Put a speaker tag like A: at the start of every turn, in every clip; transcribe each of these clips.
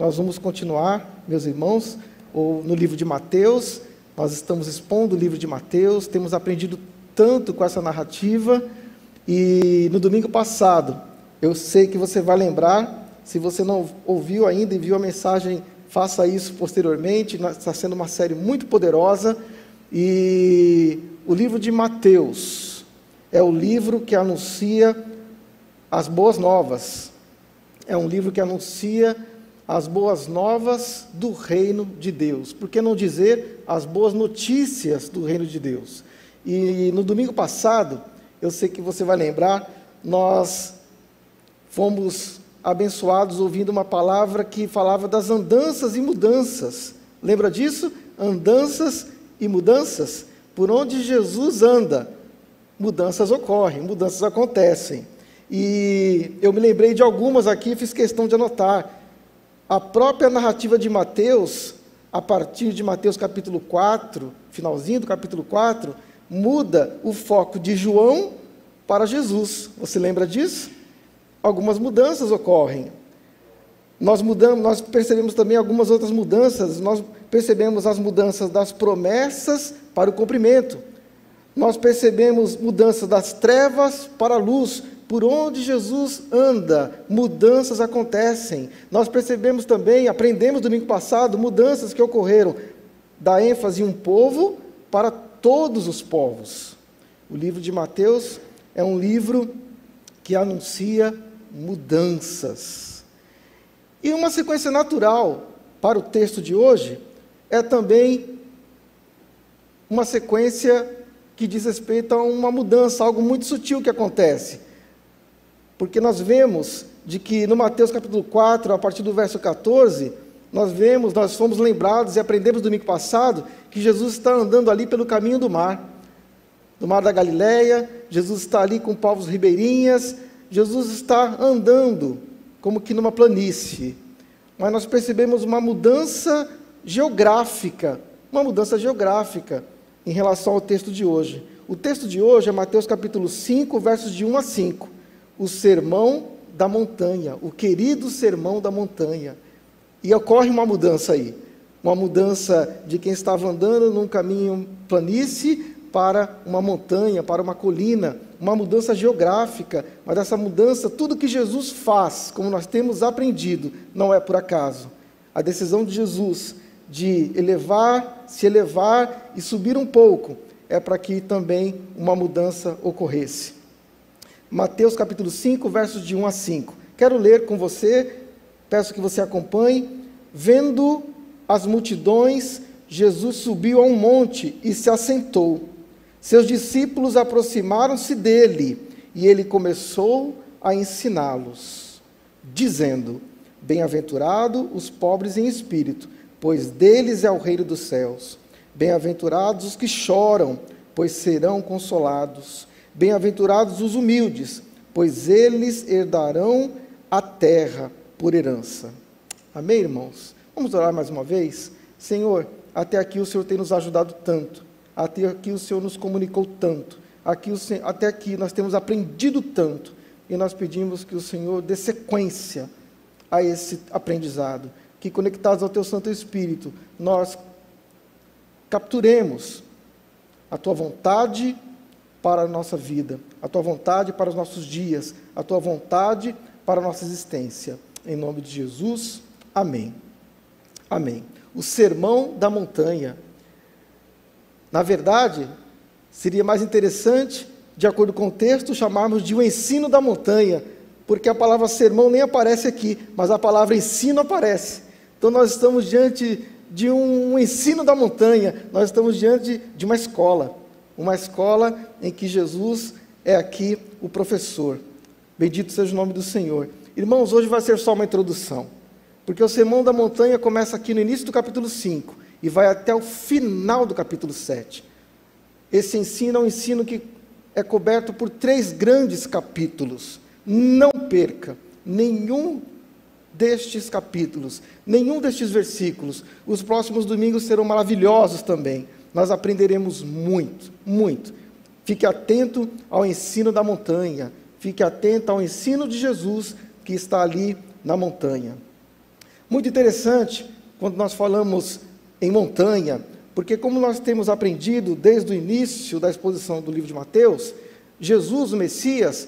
A: nós vamos continuar, meus irmãos, no livro de Mateus. Nós estamos expondo o livro de Mateus, temos aprendido tanto com essa narrativa, e no domingo passado, eu sei que você vai lembrar, se você não ouviu ainda e viu a mensagem, faça isso posteriormente. Está sendo uma série muito poderosa, e o livro de Mateus é o livro que anuncia as boas novas, é um livro que anuncia as boas novas do reino de Deus, por que não dizer as boas notícias do reino de Deus? E no domingo passado, eu sei que você vai lembrar, nós fomos abençoados ouvindo uma palavra que falava das andanças e mudanças. Lembra disso? Andanças e mudanças. Por onde Jesus anda, mudanças ocorrem, mudanças acontecem. E eu me lembrei de algumas aqui, fiz questão de anotar. A própria narrativa de Mateus, a partir de Mateus capítulo 4, finalzinho do capítulo 4, muda o foco de João para Jesus. Você lembra disso? Algumas mudanças ocorrem. Nós percebemos também algumas outras mudanças. Nós percebemos as mudanças das promessas para o cumprimento. Nós percebemos mudanças das trevas para a luz. Por onde Jesus anda, mudanças acontecem. Nós percebemos também, aprendemos domingo passado, mudanças que ocorreram da ênfase em um povo para todos os povos. O livro de Mateus é um livro que anuncia mudanças. E uma sequência natural para o texto de hoje é também uma sequência que diz respeito a uma mudança, algo muito sutil que acontece. Porque nós vemos de que no Mateus capítulo 4, a partir do verso 14, nós fomos lembrados e aprendemos domingo passado que Jesus está andando ali pelo caminho do mar da Galileia. Jesus está ali com povos ribeirinhas, Jesus está andando como que numa planície. Mas nós percebemos uma mudança geográfica em relação ao texto de hoje. O texto de hoje é Mateus capítulo 5, versos de 1 a 5. O sermão da montanha, o querido sermão da montanha. E ocorre uma mudança aí, uma mudança de quem estava andando num caminho planície para uma montanha, para uma colina, uma mudança geográfica, mas essa mudança, tudo que Jesus faz, como nós temos aprendido, não é por acaso. A decisão de Jesus de se elevar e subir um pouco, é para que também uma mudança ocorresse. Mateus capítulo 5, versos de 1 a 5. Quero ler com você, peço que você acompanhe. Vendo as multidões, Jesus subiu a um monte e se assentou. Seus discípulos aproximaram-se dele, e ele começou a ensiná-los, dizendo: Bem-aventurado os pobres em espírito, pois deles é o reino dos céus. Bem-aventurados os que choram, pois serão consolados. Bem-aventurados os humildes, pois eles herdarão a terra por herança. Amém, irmãos? Vamos orar mais uma vez? Senhor, até aqui o Senhor tem nos ajudado tanto, até aqui o Senhor nos comunicou tanto, até aqui nós temos aprendido tanto, e nós pedimos que o Senhor dê sequência a esse aprendizado, que conectados ao Teu Santo Espírito, nós capturemos a Tua vontade para a nossa vida, a Tua vontade para os nossos dias, a Tua vontade para a nossa existência. Em nome de Jesus, amém. Amém. O sermão da montanha. Na verdade, seria mais interessante, de acordo com o texto, chamarmos de o ensino da montanha, porque a palavra sermão nem aparece aqui, mas a palavra ensino aparece. Então nós estamos diante de um ensino da montanha, nós estamos diante de uma escola em que Jesus é aqui o professor. Bendito seja o nome do Senhor. Irmãos, hoje vai ser só uma introdução, porque o sermão da montanha começa aqui no início do capítulo 5 e vai até o final do capítulo 7. Esse ensino é um ensino que é coberto por 3 grandes capítulos. Não perca nenhum destes capítulos, nenhum destes versículos. Os próximos domingos serão maravilhosos também. Nós aprenderemos muito, muito. Fique atento ao ensino da montanha. Fique atento ao ensino de Jesus que está ali na montanha. Muito interessante quando nós falamos em montanha, porque como nós temos aprendido desde o início da exposição do livro de Mateus, Jesus, o Messias,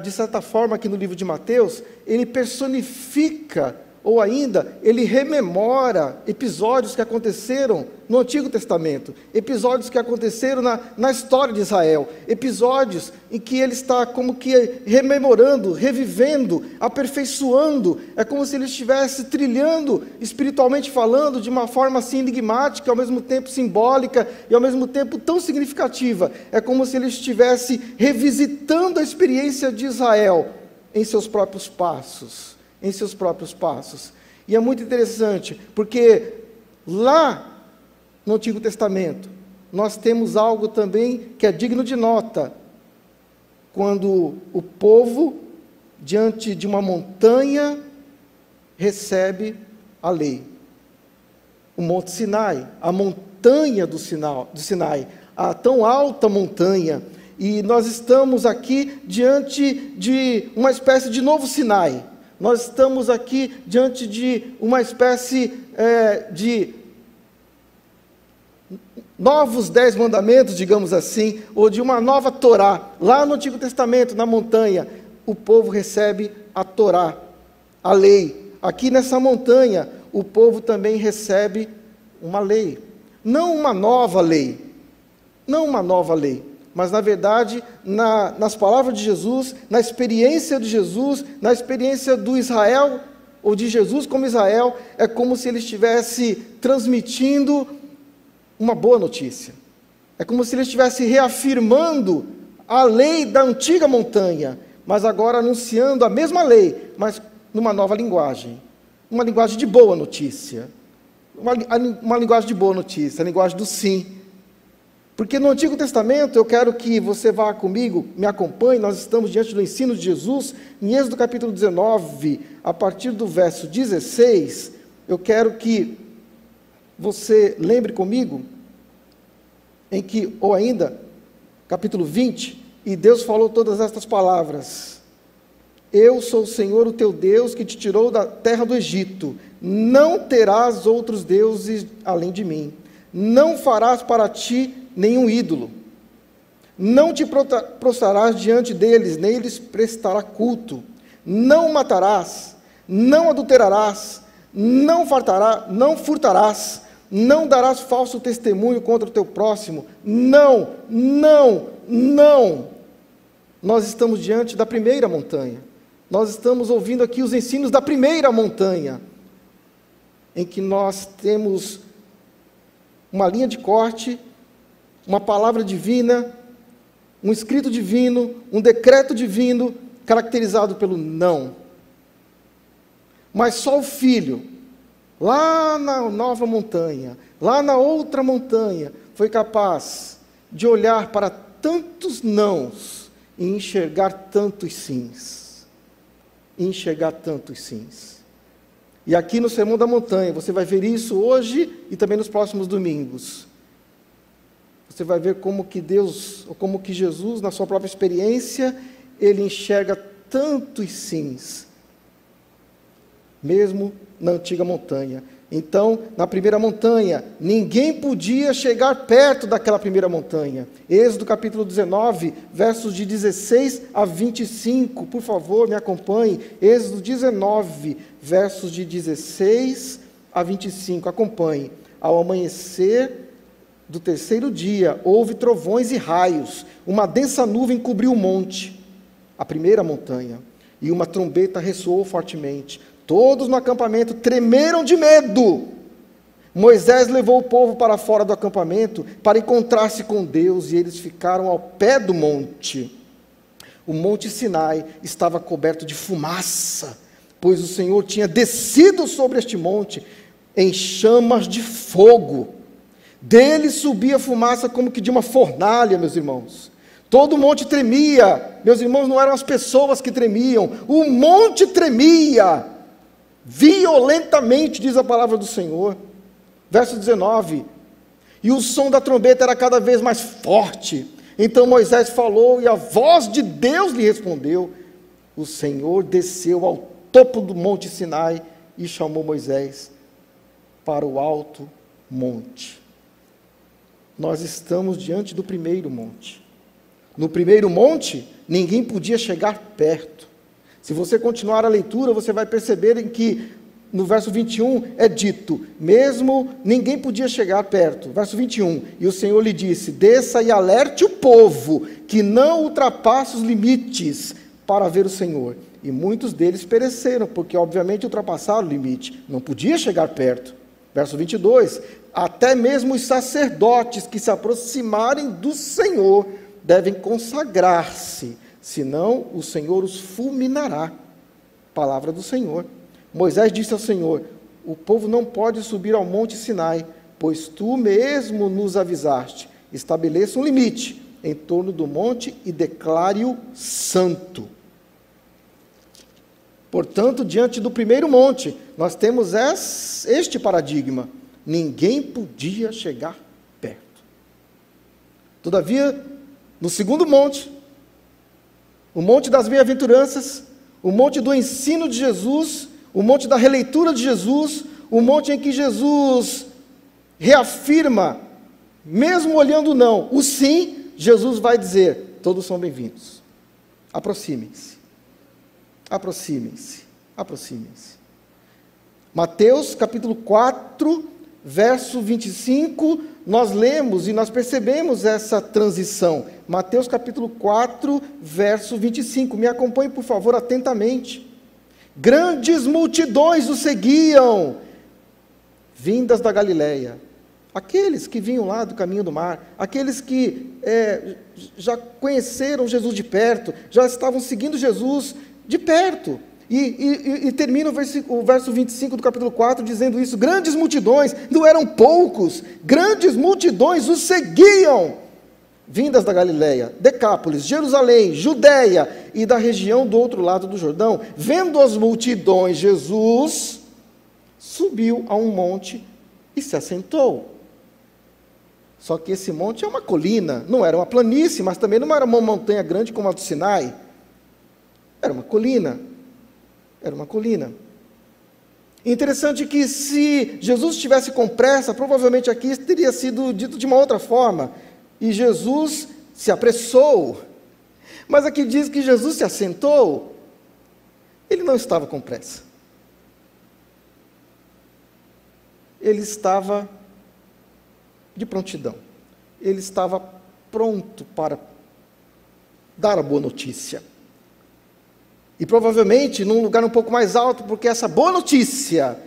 A: de certa forma aqui no livro de Mateus, ele personifica, ou ainda, ele rememora episódios que aconteceram no Antigo Testamento, episódios que aconteceram na história de Israel, episódios em que ele está como que rememorando, revivendo, aperfeiçoando, é como se ele estivesse trilhando, espiritualmente falando, de uma forma assim enigmática, ao mesmo tempo simbólica e ao mesmo tempo tão significativa, é como se ele estivesse revisitando a experiência de Israel em seus próprios passos. E é muito interessante, porque lá no Antigo Testamento, nós temos algo também que é digno de nota, quando o povo, diante de uma montanha, recebe a lei. O Monte Sinai, a montanha do Sinai, a tão alta montanha, e nós estamos aqui diante de uma espécie de novo Sinai. Nós estamos aqui diante de uma espécie de novos 10 mandamentos, digamos assim, ou de uma nova Torá. Lá no Antigo Testamento, na montanha, o povo recebe a Torá, a lei. Aqui nessa montanha, o povo também recebe uma lei. Não uma nova lei, mas, na verdade, nas palavras de Jesus, na experiência de Jesus, na experiência do Israel, ou de Jesus como Israel, é como se ele estivesse transmitindo uma boa notícia. É como se ele estivesse reafirmando a lei da antiga montanha, mas agora anunciando a mesma lei, mas numa nova linguagem. Uma linguagem de boa notícia. Uma linguagem de boa notícia, a linguagem do sim. Porque no Antigo Testamento, eu quero que você vá comigo, me acompanhe, nós estamos diante do ensino de Jesus, em Êxodo capítulo 19, a partir do verso 16, eu quero que você lembre comigo, ou ainda, capítulo 20, e Deus falou todas estas palavras: eu sou o Senhor, o teu Deus, que te tirou da terra do Egito, não terás outros deuses além de mim, não farás para ti nenhum ídolo, não te prostrarás diante deles, nem lhes prestará culto, não matarás, não adulterarás, não furtarás, não darás falso testemunho contra o teu próximo, não. Nós estamos diante da primeira montanha, nós estamos ouvindo aqui os ensinos da primeira montanha, em que nós temos uma linha de corte, uma palavra divina, um escrito divino, um decreto divino, caracterizado pelo não. Mas só o Filho, lá na nova montanha, lá na outra montanha, foi capaz de olhar para tantos nãos e enxergar tantos sims. E aqui no Sermão da Montanha, você vai ver isso hoje e também nos próximos domingos. Você vai ver como que Deus, ou como que Jesus, na sua própria experiência, ele enxerga tantos sims, mesmo na antiga montanha. Então, na primeira montanha, ninguém podia chegar perto daquela primeira montanha. Êxodo capítulo 19, versos de 16 a 25, por favor, me acompanhe. Êxodo 19, versos de 16 a 25, acompanhe. Ao amanhecer do terceiro dia, houve trovões e raios, uma densa nuvem cobriu o monte, a primeira montanha, e uma trombeta ressoou fortemente. Todos no acampamento tremeram de medo. Moisés levou o povo para fora do acampamento para encontrar-se com Deus, e eles ficaram ao pé do monte. O monte Sinai estava coberto de fumaça, pois o Senhor tinha descido sobre este monte em chamas de fogo. Dele subia fumaça como que de uma fornalha, meus irmãos. Todo o monte tremia. Meus irmãos, não eram as pessoas que tremiam, o monte tremia violentamente, diz a palavra do Senhor. Verso 19: e o som da trombeta era cada vez mais forte. Então Moisés falou e a voz de Deus lhe respondeu. O Senhor desceu ao topo do monte Sinai e chamou Moisés para o alto monte. Nós estamos diante do primeiro monte. No primeiro monte, ninguém podia chegar perto. Se você continuar a leitura, você vai perceber em que no verso 21 é dito, mesmo ninguém podia chegar perto. Verso 21, e o Senhor lhe disse, desça e alerte o povo, que não ultrapasse os limites para ver o Senhor. E muitos deles pereceram, porque obviamente ultrapassaram o limite, não podia chegar perto. Verso 22, até mesmo os sacerdotes que se aproximarem do Senhor devem consagrar-se, senão o Senhor os fulminará. Palavra do Senhor. Moisés disse ao Senhor, o povo não pode subir ao monte Sinai, pois tu mesmo nos avisaste, estabeleça um limite em torno do monte e declare-o santo. Portanto, diante do primeiro monte, nós temos este paradigma, ninguém podia chegar perto. Todavia, no segundo monte, o monte das bem-aventuranças, o monte do ensino de Jesus, o monte da releitura de Jesus, o monte em que Jesus reafirma, mesmo olhando o não, o sim, Jesus vai dizer, todos são bem-vindos. Aproximem-se, aproximem-se, aproximem-se. Mateus capítulo 4, verso 25, nós lemos e nós percebemos essa transição. Mateus capítulo 4, verso 25, me acompanhe por favor atentamente. Grandes multidões o seguiam, vindas da Galileia. Aqueles que vinham lá do caminho do mar, aqueles que já conheceram Jesus de perto, já estavam seguindo Jesus de perto. E termina o verso 25 do capítulo 4 dizendo isso, grandes multidões, não eram poucos, grandes multidões o seguiam, vindas da Galileia, Decápolis, Jerusalém, Judeia e da região do outro lado do Jordão. Vendo as multidões, Jesus subiu a um monte e se assentou. Só que esse monte é uma colina, não era uma planície, mas também não era uma montanha grande como a do Sinai. Era uma colina. Era uma colina. Interessante que se Jesus estivesse com pressa, provavelmente aqui teria sido dito de uma outra forma. E Jesus se apressou. Mas aqui diz que Jesus se assentou. Ele não estava com pressa. Ele estava de prontidão. Ele estava pronto para dar a boa notícia. E provavelmente num lugar um pouco mais alto, porque essa boa notícia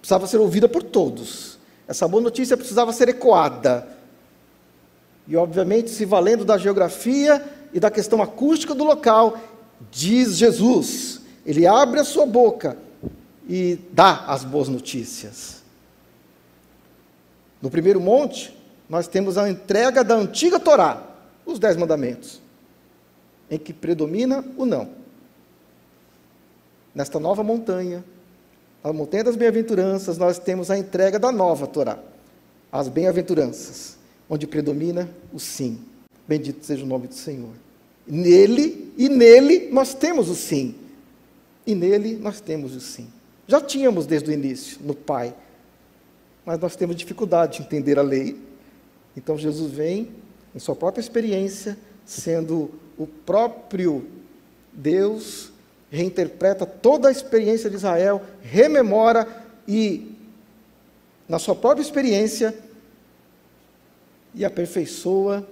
A: precisava ser ouvida por todos. Essa boa notícia precisava ser ecoada. E obviamente, se valendo da geografia e da questão acústica do local, diz Jesus, ele abre a sua boca e dá as boas notícias. No primeiro monte, nós temos a entrega da antiga Torá, os 10 mandamentos, em que predomina o não. Nesta nova montanha, a montanha das bem-aventuranças, nós temos a entrega da nova Torá, as bem-aventuranças, onde predomina o sim. Bendito seja o nome do Senhor. Nele nós temos o sim. E nele nós temos o sim. Já tínhamos desde o início, no Pai, mas nós temos dificuldade de entender a lei. Então Jesus vem, em sua própria experiência, sendo o próprio Deus, reinterpreta toda a experiência de Israel, rememora e, na sua própria experiência, e aperfeiçoa,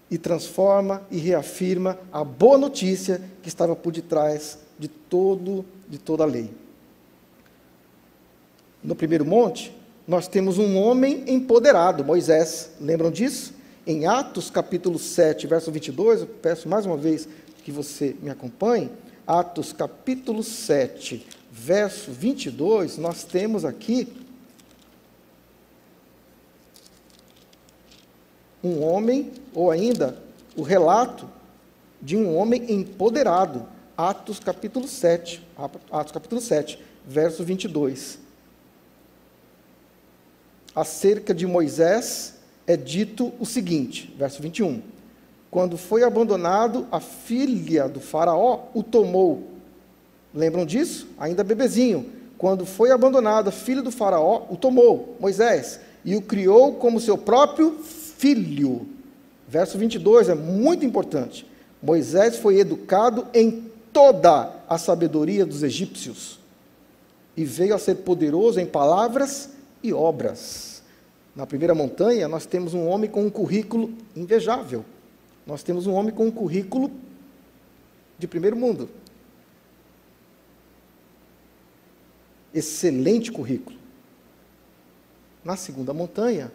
A: e transforma, e reafirma a boa notícia que estava por detrás de toda a lei. No primeiro monte, nós temos um homem empoderado, Moisés, lembram disso? Em Atos capítulo 7, verso 22, eu peço mais uma vez que você me acompanhe, Atos capítulo 7, verso 22, nós temos aqui um homem, ou ainda o relato de um homem empoderado. Atos capítulo 7, verso 22. Acerca de Moisés é dito o seguinte, verso 21. Quando foi abandonado, a filha do faraó o tomou. Lembram disso? Ainda bebezinho. quando foi abandonado, filho do faraó, o tomou, Moisés, e o criou como seu próprio filho. Verso 22 é muito importante. Moisés foi educado em toda a sabedoria dos egípcios e veio a ser poderoso em palavras e obras. Na primeira montanha, nós temos um homem com um currículo invejável. Nós temos um homem com um currículo de primeiro mundo. Excelente currículo. Na segunda montanha,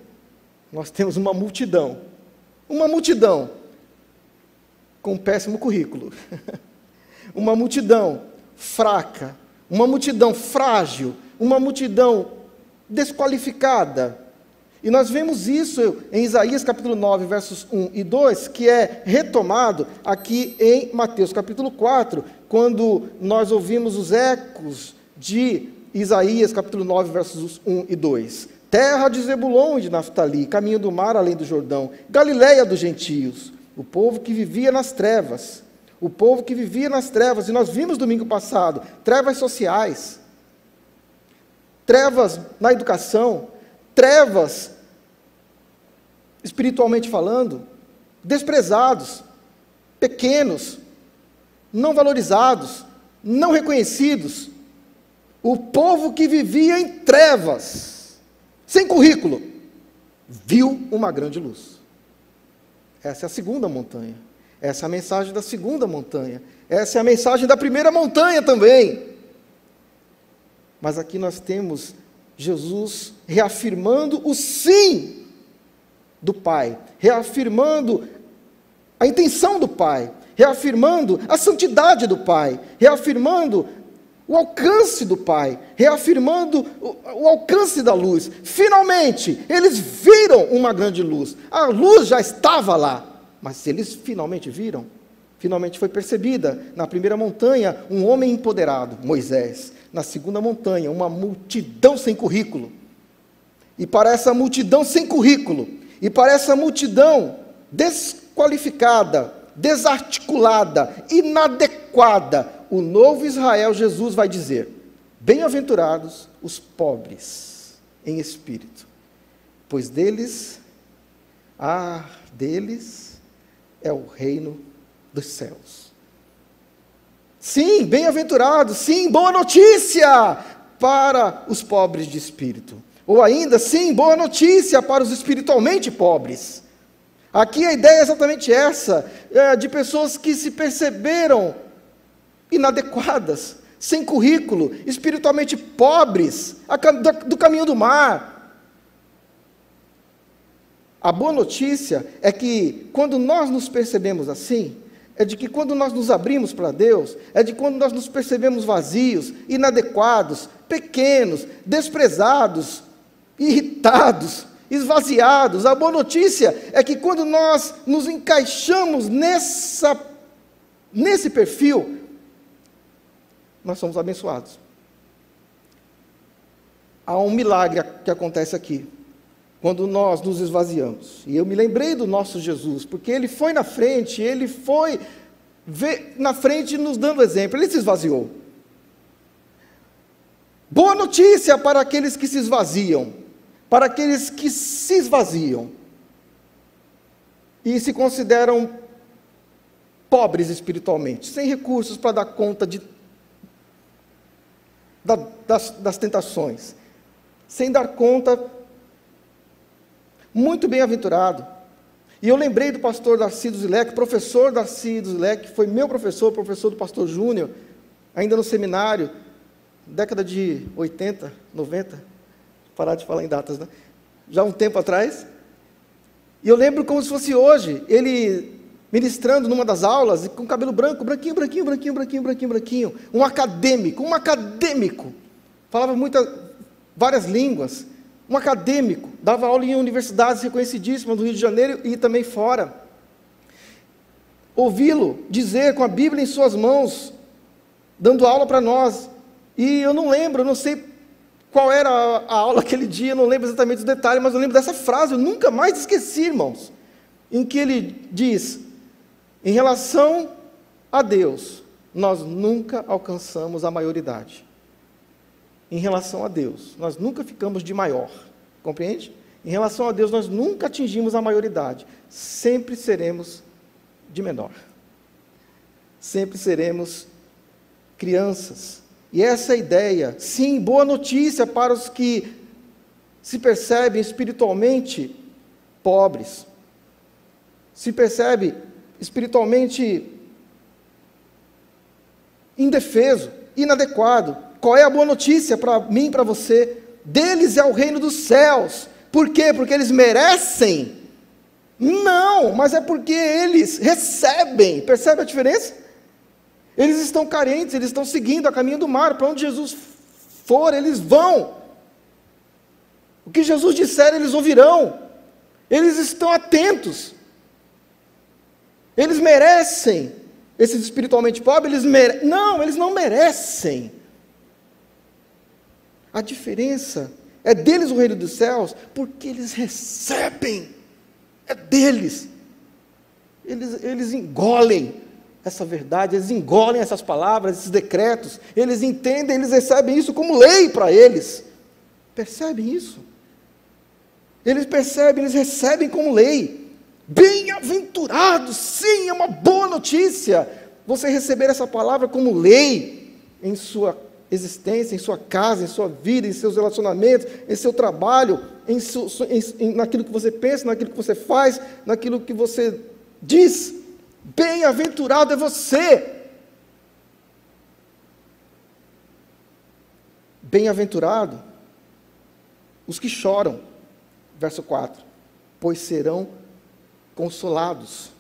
A: nós temos uma multidão com um péssimo currículo, uma multidão fraca, uma multidão frágil, uma multidão desqualificada. E nós vemos isso em Isaías capítulo 9, versos 1 e 2, que é retomado aqui em Mateus capítulo 4, quando nós ouvimos os ecos de Isaías capítulo 9, versos 1 e 2. Terra de Zebulon e de Naftali, caminho do mar além do Jordão, Galileia dos gentios, o povo que vivia nas trevas, o povo que vivia nas trevas, e nós vimos domingo passado, trevas sociais, trevas na educação, trevas espiritualmente falando, desprezados, pequenos, não valorizados, não reconhecidos, o povo que vivia em trevas, sem currículo, viu uma grande luz. Essa é a segunda montanha. Essa é a mensagem da segunda montanha. Essa é a mensagem da primeira montanha também. Mas aqui nós temos Jesus reafirmando o sim do Pai, reafirmando a intenção do Pai, reafirmando a santidade do Pai, reafirmando o alcance do Pai, reafirmando o alcance da luz. Finalmente, eles viram uma grande luz. A luz já estava lá, mas eles finalmente viram, finalmente foi percebida. Na primeira montanha, um homem empoderado, Moisés. Na segunda montanha, uma multidão sem currículo. E para essa multidão sem currículo, e para essa multidão desqualificada, desarticulada, inadequada, o novo Israel, Jesus vai dizer: bem-aventurados os pobres em espírito, pois deles é o reino dos céus. Sim, bem-aventurados, sim, boa notícia para os pobres de espírito. Ou ainda, sim, boa notícia para os espiritualmente pobres. Aqui a ideia é exatamente essa, de pessoas que se perceberam inadequadas, sem currículo, espiritualmente pobres, do caminho do mar. A boa notícia é que quando nós nos percebemos assim, é de que quando nós nos abrimos para Deus, é de quando nós nos percebemos vazios, inadequados, pequenos, desprezados, irritados, esvaziados. A boa notícia é que quando nós nos encaixamos nesse perfil, nós somos abençoados. Há um milagre que acontece aqui, quando nós nos esvaziamos. E eu me lembrei do nosso Jesus, porque Ele foi na frente, Ele foi na frente nos dando exemplo, Ele se esvaziou. Boa notícia para aqueles que se esvaziam, para aqueles que se esvaziam e se consideram pobres espiritualmente, sem recursos para dar conta das tentações, sem dar conta. Muito bem-aventurado. E eu lembrei do pastor Darcy do Zilek, professor Darcy do Zilek, que foi meu professor do pastor Júnior, ainda no seminário, década de 80, 90, parar de falar em datas, né? Já um tempo atrás. E eu lembro como se fosse hoje, ele ministrando numa das aulas, com cabelo branco, branquinho, um acadêmico, falava várias línguas, um acadêmico, dava aula em universidades reconhecidíssimas do Rio de Janeiro e também fora. Ouvi-lo dizer com a Bíblia em suas mãos, dando aula para nós, e eu não sei qual era a aula aquele dia, eu não lembro exatamente os detalhes, mas eu lembro dessa frase, eu nunca mais esqueci, irmãos, em que ele diz: em relação a Deus, nós nunca alcançamos a maioridade. em relação a Deus, nós nunca ficamos de maior, compreende? Em relação a Deus, nós nunca atingimos a maioridade, sempre seremos de menor, sempre seremos crianças. E essa é a ideia. Sim, boa notícia para os que se percebem espiritualmente pobres, se percebe espiritualmente indefeso, inadequado. Qual é a boa notícia para mim e para você? Deles é o reino dos céus. Por quê? Porque eles merecem? Não, mas é porque eles recebem. Percebe a diferença? Eles estão carentes, eles estão seguindo a caminho do mar. Para onde Jesus for, eles vão. O que Jesus disser, eles ouvirão. Eles estão atentos. Eles merecem. Esses espiritualmente pobres, não, eles não merecem. A diferença é deles o reino dos céus, porque eles recebem. É deles. Eles engolem essa verdade, eles engolem essas palavras, esses decretos, eles entendem, eles recebem isso como lei para eles. Percebem isso? Eles percebem, eles recebem como lei. Bem-aventurados, sim, é uma boa notícia você receber essa palavra como lei em sua existência, em sua casa, em sua vida, em seus relacionamentos, em seu trabalho, naquilo que você pensa, naquilo que você faz, naquilo que você diz. Bem-aventurado é você. Bem-aventurado os que choram, verso 4, pois serão consolados.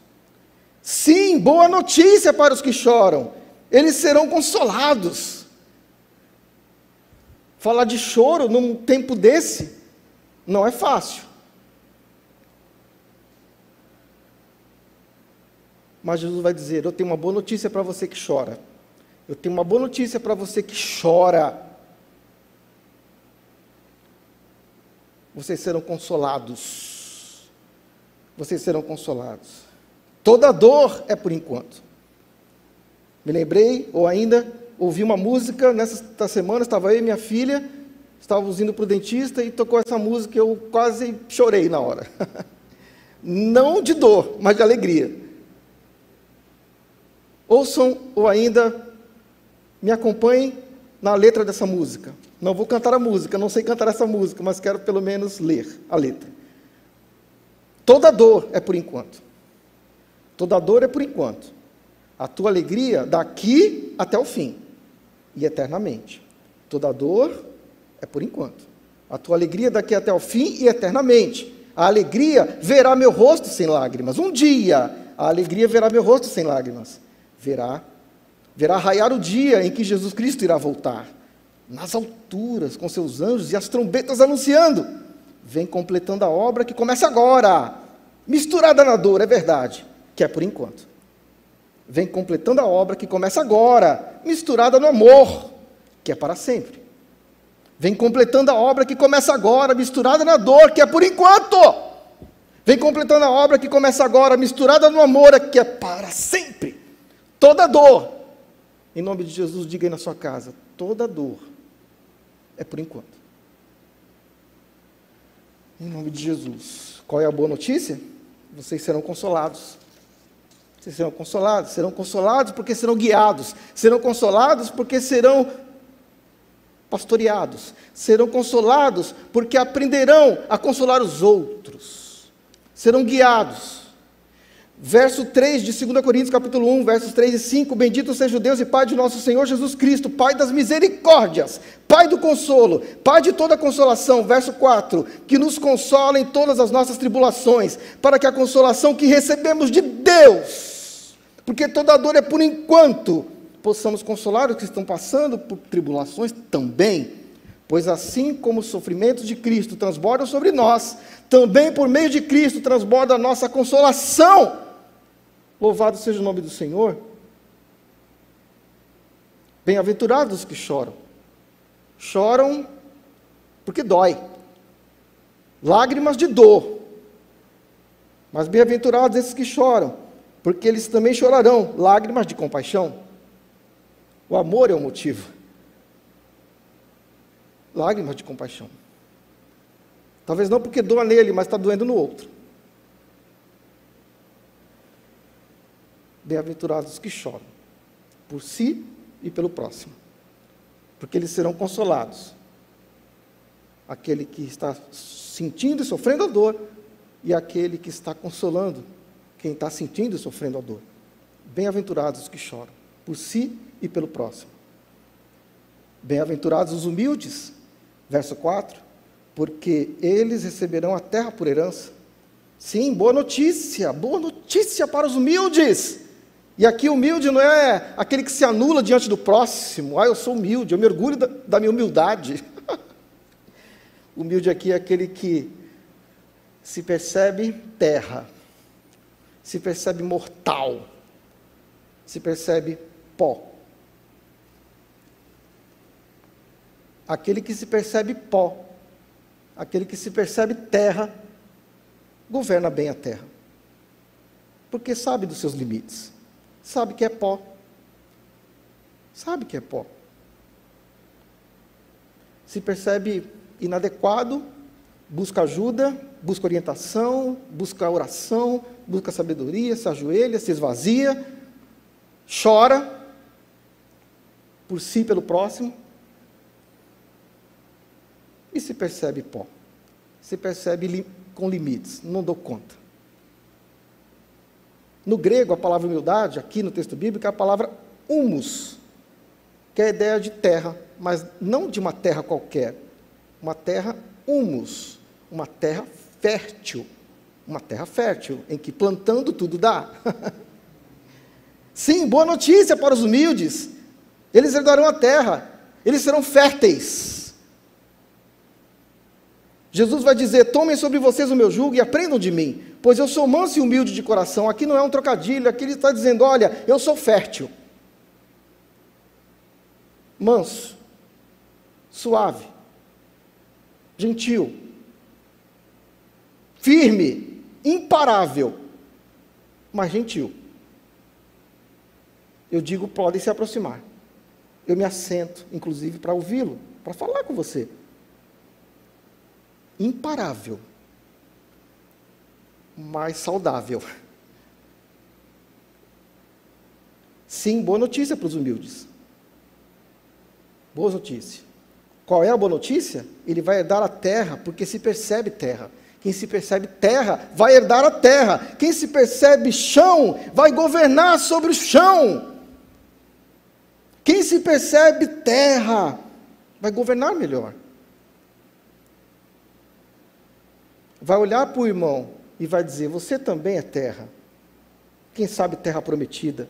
A: Sim, boa notícia para os que choram, eles serão consolados. Falar de choro num tempo desse não é fácil. Mas Jesus vai dizer: eu tenho uma boa notícia para você que chora. Eu tenho uma boa notícia para você que chora. Vocês serão consolados. Vocês serão consolados. Toda dor é por enquanto. Me lembrei, ou ainda, ouvi uma música, nessa semana, estava eu e minha filha, estávamos indo para o dentista e tocou essa música e eu quase chorei na hora. Não de dor, mas de alegria. Ouçam, ou ainda, me acompanhem na letra dessa música. Não vou cantar a música, não sei cantar essa música, mas quero pelo menos ler a letra. Toda dor é por enquanto. Toda dor é por enquanto. A tua alegria daqui até o fim, e eternamente. Toda dor é por enquanto. A tua alegria daqui até o fim e eternamente. A alegria verá meu rosto sem lágrimas. Um dia, a alegria verá meu rosto sem lágrimas. Verá raiar o dia em que Jesus Cristo irá voltar, nas alturas, com seus anjos e as trombetas anunciando. Vem completando a obra que começa agora. Misturada na dor, é verdade, que é por enquanto. Vem completando a obra que começa agora, misturada no amor, que é para sempre. Vem completando a obra que começa agora, misturada na dor, que é por enquanto. Vem completando a obra que começa agora, misturada no amor, que é para sempre. Toda dor, em nome de Jesus, diga aí na sua casa, toda dor é por enquanto. Em nome de Jesus. Qual é a boa notícia? Vocês serão consolados. Vocês serão consolados porque serão guiados, serão consolados porque serão pastoreados, serão consolados porque aprenderão a consolar os outros, serão guiados. Verso 3 de 2 Coríntios, capítulo 1, versos 3 e 5, bendito seja o Deus e Pai de nosso Senhor Jesus Cristo, Pai das misericórdias, Pai do consolo, Pai de toda consolação, verso 4, que nos consola em todas as nossas tribulações, para que a consolação que recebemos de Deus, porque toda dor é por enquanto, possamos consolar os que estão passando por tribulações também, pois assim como os sofrimentos de Cristo transbordam sobre nós, também por meio de Cristo transborda a nossa consolação. Louvado seja o nome do Senhor. Bem-aventurados os que choram. Choram porque dói. Lágrimas de dor. Mas bem-aventurados esses que choram, porque eles também chorarão lágrimas de compaixão. O amor é o motivo. lágrimas de compaixão. Talvez não porque doa nele, mas está doendo no outro. Bem-aventurados os que choram, por si e pelo próximo, porque eles serão consolados. Aquele que está sentindo e sofrendo a dor, e aquele que está consolando quem está sentindo e sofrendo a dor. Bem-aventurados os que choram, por si e pelo próximo. Bem-aventurados os humildes, verso 4, porque eles receberão a terra por herança. Sim, boa notícia para os humildes. E aqui humilde não é aquele que se anula diante do próximo. Eu sou humilde, eu me orgulho da minha humildade. Humilde aqui é aquele que se percebe terra, se percebe mortal, se percebe pó. Aquele que se percebe pó, aquele que se percebe terra, governa bem a terra, porque sabe dos seus limites, sabe que é pó, se percebe inadequado, busca ajuda, busca orientação, busca oração, busca sabedoria, se ajoelha, se esvazia, chora por si e pelo próximo, e se percebe pó, se percebe com limites, não dou conta. No grego, a palavra humildade, aqui no texto bíblico, é a palavra humus, que é a ideia de terra, mas não de uma terra qualquer, uma terra humus, uma terra fértil, em que plantando tudo dá. Sim, boa notícia para os humildes, eles herdarão a terra, eles serão férteis. Jesus vai dizer: tomem sobre vocês o meu jugo e aprendam de mim, pois eu sou manso e humilde de coração. Aqui não é um trocadilho, aqui ele está dizendo: olha, eu sou fértil, manso, suave, gentil, firme, imparável, mas gentil. Eu digo, podem se aproximar. Eu me assento, inclusive, para ouvi-lo, para falar com você. Imparável, mas saudável. Sim, boa notícia para os humildes. Boa notícia. Qual é a boa notícia? Ele vai herdar a terra, porque se percebe terra. Quem se percebe terra, vai herdar a terra. Quem se percebe chão, vai governar sobre o chão. Quem se percebe terra, vai governar melhor. Vai olhar para o irmão e vai dizer: você também é terra. Quem sabe terra prometida.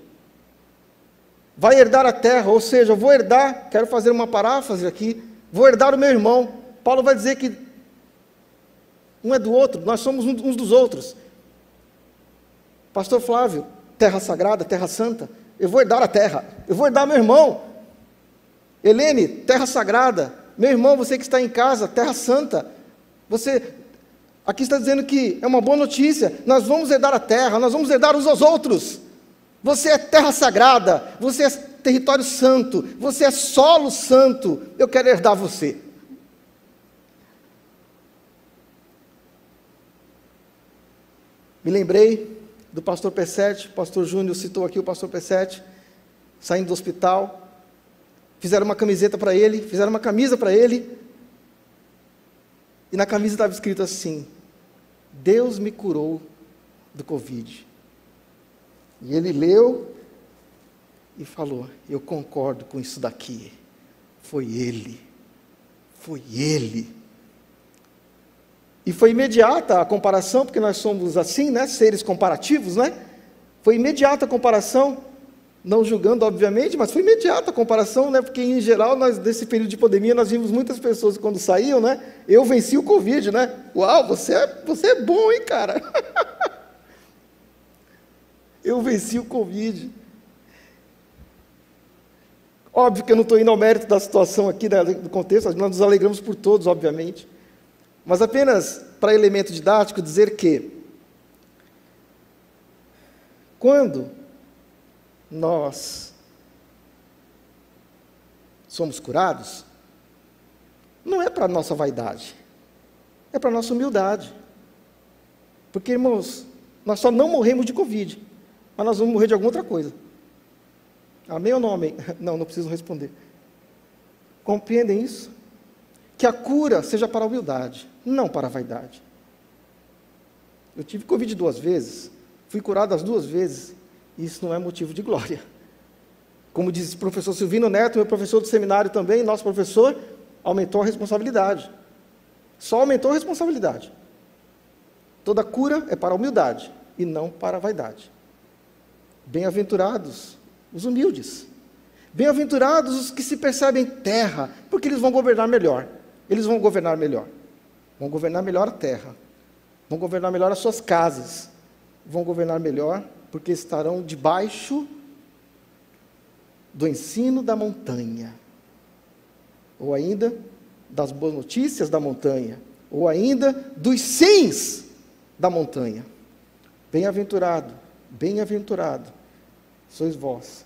A: Vai herdar a terra, ou seja, eu vou herdar, quero fazer uma paráfrase aqui, vou herdar o meu irmão. Paulo vai dizer que um é do outro, nós somos uns dos outros. Pastor Flávio, terra sagrada, terra santa, eu vou herdar a terra, eu vou herdar meu irmão. Helene, terra sagrada, meu irmão, você que está em casa, terra santa, você... Aqui está dizendo que é uma boa notícia, nós vamos herdar a terra, nós vamos herdar uns aos outros. Você é terra sagrada, você é território santo, você é solo santo, eu quero herdar você. Me lembrei do pastor P7, o pastor Júnior citou aqui o pastor P7, saindo do hospital, fizeram uma camiseta para ele, fizeram uma camisa para ele, e na camisa estava escrito assim: Deus me curou do Covid. E ele leu e falou: eu concordo com isso daqui. Foi ele. Foi ele. E foi imediata a comparação, porque nós somos assim, né? Seres comparativos, né? Foi imediata a comparação, não julgando, obviamente, mas foi imediata a comparação, né? Porque, em geral, nós, nesse período de pandemia, nós vimos muitas pessoas, quando saíam, né? Eu venci o Covid, né? Uau, você é bom, hein, cara? Eu venci o Covid. Óbvio que eu não estou indo ao mérito da situação aqui, do contexto, nós nos alegramos por todos, obviamente. Mas apenas, para elemento didático, dizer que, quando nós somos curados, não é para a nossa vaidade, é para a nossa humildade. Porque, irmãos, nós só não morremos de Covid, mas nós vamos morrer de alguma outra coisa. Amém ou não amém? Não preciso responder. Compreendem isso? Que a cura seja para a humildade, não para a vaidade. Eu tive Covid 2 vezes, fui curado as 2 vezes, e isso não é motivo de glória. Como diz o professor Silvino Neto, meu professor do seminário também, nosso professor, aumentou a responsabilidade. Só aumentou a responsabilidade. Toda cura é para a humildade, e não para a vaidade. Bem-aventurados os humildes. Bem-aventurados os que se percebem terra, porque eles vão governar melhor. Eles vão governar melhor. Vão governar melhor a terra. Vão governar melhor as suas casas. Vão governar melhor porque estarão debaixo do ensino da montanha. Ou ainda das boas notícias da montanha. Ou ainda dos sims da montanha. Bem-aventurado, bem-aventurado sois vós,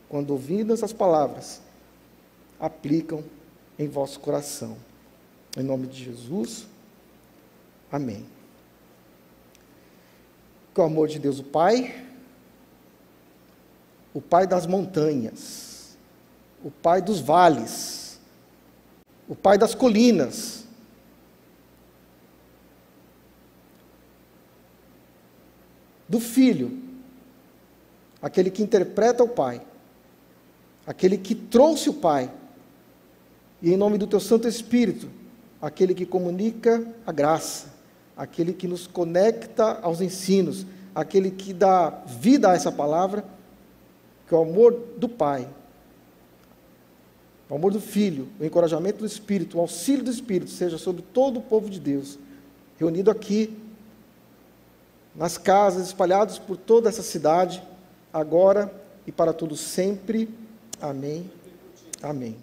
A: quando ouvidas as palavras, aplicam em vosso coração. Em nome de Jesus, amém. Que o amor de Deus, o Pai das montanhas, o Pai dos vales, o Pai das colinas, do Filho, aquele que interpreta o Pai, aquele que trouxe o Pai, e em nome do Teu Santo Espírito, aquele que comunica a graça, aquele que nos conecta aos ensinos, aquele que dá vida a essa palavra, que o amor do Pai, o amor do Filho, o encorajamento do Espírito, o auxílio do Espírito, seja sobre todo o povo de Deus, reunido aqui, nas casas, espalhados por toda essa cidade, agora e para todos sempre. Amém. Amém.